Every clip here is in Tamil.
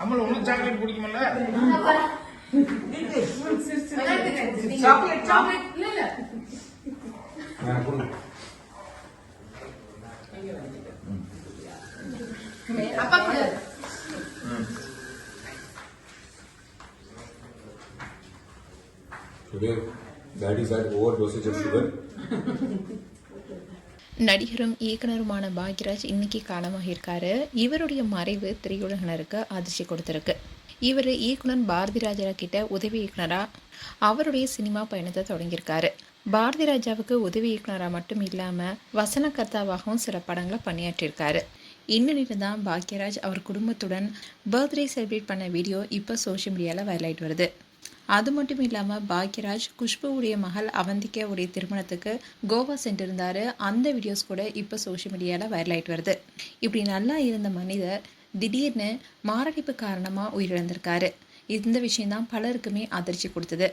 அம்மா உனக்கு சாக்லேட் பிடிக்குமல்ல? சாக்லேட் சாக்லேட் இல்ல இல்ல நான் கொடுங்க. அப்பா கொடு. Today, Daddy's had overdosage of sugar. நடிகரும் இயக்குனருமான பாக்யராஜ் இன்னைக்கு காலமாகியிருக்காரு. இவருடைய மறைவு திரையுலகினருக்கு அதிர்ச்சி கொடுத்திருக்கு. இவர் இயக்குனர் பாரதி ராஜா கிட்ட உதவி இயக்குனராக அவருடைய சினிமா பயணத்தை தொடங்கியிருக்காரு. பாரதி ராஜாவுக்கு உதவி இயக்குனராக மட்டும் இல்லாமல் வசனகர்த்தாவாகவும் சில படங்களை பணியாற்றியிருக்காரு. இந்நிலையில் தான் பாக்யராஜ் அவர் குடும்பத்துடன் பர்த்டே செலிப்ரேட் பண்ண வீடியோ இப்போ சோஷியல் மீடியாவில் வைரலாயிட்டு வருது. அது மட்டும் இல்லாமல் பாக்யராஜ் குஷ்புவுடைய மகள் அவந்திகாவுடைய திருமணத்துக்கு கோவா சென்றிருந்தார். அந்த வீடியோஸ் கூட இப்போ சோஷியல் மீடியாவில் வைரலாயிட்டு வருது. இப்படி நல்லா இருந்த மனிதர் திடீர்னு மாரடைப்பு காரணமாக உயிரிழந்திருக்காரு. இந்த விஷயம்தான் பலருக்குமே அதிர்ச்சி கொடுத்தது.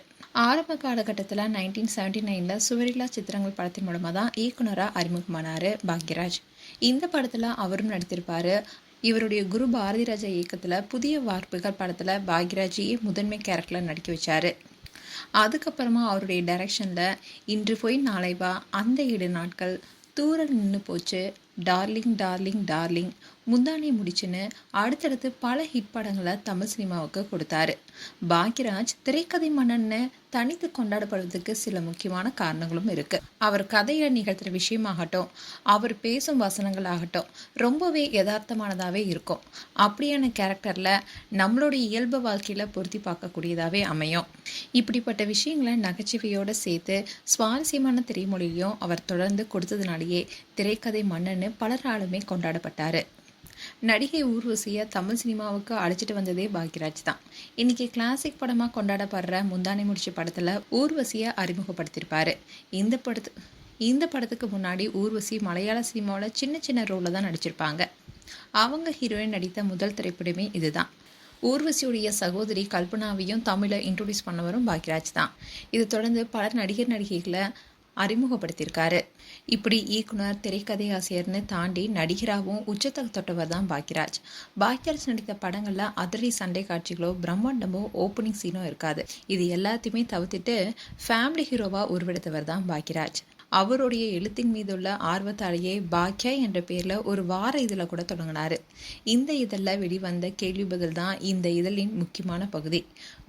ஆரம்ப காலகட்டத்தில் 1979 சுவரில்லா சித்திரங்கள் படத்தின் மூலமாக தான் இயக்குனராக அறிமுகமானார் பாக்யராஜ். இந்த படத்தில் அவரும் நடித்திருப்பார். இவருடைய குரு பாரதி ராஜா இயக்கத்தில் புதிய வார்ப்புகள் படத்தில் பாக்யராஜையே முதன்மை கேரக்டரில் நடிக்க வச்சார். அதுக்கப்புறமா அவருடைய டைரக்ஷனில் இன்று போய் நாளை வா, அந்த 7 நாட்கள், தூரல் நின்று போச்சு, டார்லிங் டார்லிங் டார்லிங், முந்தானி முடிச்சுன்னு அடுத்தடுத்து பல ஹிட் படங்களை தமிழ் சினிமாவுக்கு கொடுத்தாரு. பாக்யராஜ் திரைக்கதை மன்னன்னு தனித்து கொண்டாடப்படுவதற்கு சில முக்கியமான காரணங்களும் இருக்கு. அவர் கதையை நிகழ்த்துற விஷயமாகட்டும், அவர் பேசும் வசனங்கள் ஆகட்டும் ரொம்பவே யதார்த்தமானதாகவே இருக்கும். அப்படியான கேரக்டரில் நம்மளுடைய இயல்பு வாழ்க்கையில் பொருத்தி பார்க்கக்கூடியதாகவே அமையும். இப்படிப்பட்ட விஷயங்களை நகைச்சுவையோடு சேர்த்து சுவாரஸ்யமான திரைமொழியையும் அவர் தொடர்ந்து கொடுத்ததுனாலேயே திரைக்கதை மன்னன்னு பலராலுமே கொண்டாடப்பட்டார். நடிகை ஊர்வசியை தமிழ் சினிமாவுக்கு அழைச்சிட்டு வந்ததே பாக்யராஜ் தான். இன்னைக்கு கிளாசிக் படமாக கொண்டாடப்படுற முந்தானை முடிச்ச படத்தில் ஊர்வசியை அறிமுகப்படுத்தியிருப்பார். இந்த படத்துக்கு முன்னாடி ஊர்வசி மலையாள சினிமாவில் சின்ன சின்ன ரோலில் தான் நடிச்சிருப்பாங்க. அவங்க ஹீரோயின் நடித்த முதல் திரைப்படமே இதுதான். ஊர்வசியுடைய சகோதரி கல்பனாவையும் தமிழை இன்ட்ரோடியூஸ் பண்ணவரும் பாக்யராஜ் தான். இது தொடர்ந்து பல நடிகைகளை அறிமுகப்படுத்தியிருக்காரு. இப்படி இயக்குனர், திரைக்கதை ஆசிரியர்னு தாண்டி நடிகராகவும் உச்சத்தை தொட்டவர் தான் பாக்யராஜ். பாக்யராஜ் நடித்த படங்களில் அதிரடி சண்டை காட்சிகளோ பிரம்மாண்டமோ ஓப்பனிங் சீனோ இருக்காது. இது எல்லாத்தையுமே தவிர்த்துட்டு ஃபேமிலி ஹீரோவாக உருவெடுத்தவர் தான் பாக்யராஜ். அவருடைய எழுத்தின் மீதுள்ள ஆர்வத்தாலேயே பாக்யா என்ற பேரில் ஒரு வார இதழை கூட தொடங்கினார். இந்த இதழில் வெளிவந்த கேள்வி பதில் தான் இந்த இதழின் முக்கியமான பகுதி.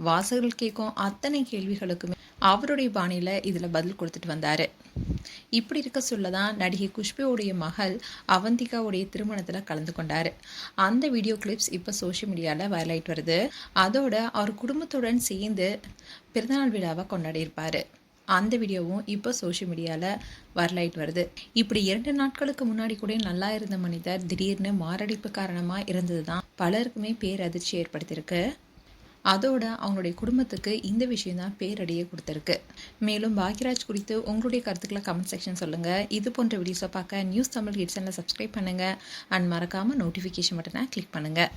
வாசகர்கள் கேட்கும் அத்தனை கேள்விகளுக்குமே அவருடைய பாணியில் இதில் பதில் கொடுத்துட்டு வந்தார். இப்படி இருக்க சொல்லதான் நடிகை குஷ்புவுடைய மகள் அவந்திகாவுடைய திருமணத்தில் கலந்து கொண்டார். அந்த வீடியோ கிளிப்ஸ் இப்போ சோஷியல் மீடியாவில் வைரலாயிட்டு வருது. அதோட அவர் குடும்பத்துடன் சேர்ந்து பிறந்தநாள் விழாவை கொண்டாடியிருப்பார். அந்த வீடியோவும் இப்போ சோஷியல் மீடியாவில் வரலாயிட்டு வருது. இப்படி 2 நாட்களுக்கு முன்னாடி கூட நல்லா இருந்த மனிதர் திடீர்னு மாரடைப்பு காரணமாக இருந்தது தான் பலருக்குமே பேரதிர்ச்சி ஏற்படுத்தியிருக்கு. அதோட அவங்களுடைய குடும்பத்துக்கு இந்த விஷயம் தான் பேரடியை கொடுத்துருக்கு. மேலும் பாக்யராஜ் குறித்து உங்களுடைய கருத்துக்களை கமெண்ட் செக்ஷன் சொல்லுங்கள். இது போன்ற வீடியோஸை பார்க்க நியூஸ் தமிழ் கிட்ஸ் சேனலை சப்ஸ்கிரைப் பண்ணுங்கள். அண்ட் மறக்காமல் நோட்டிஃபிகேஷன் பட்டனை கிளிக் பண்ணுங்கள்.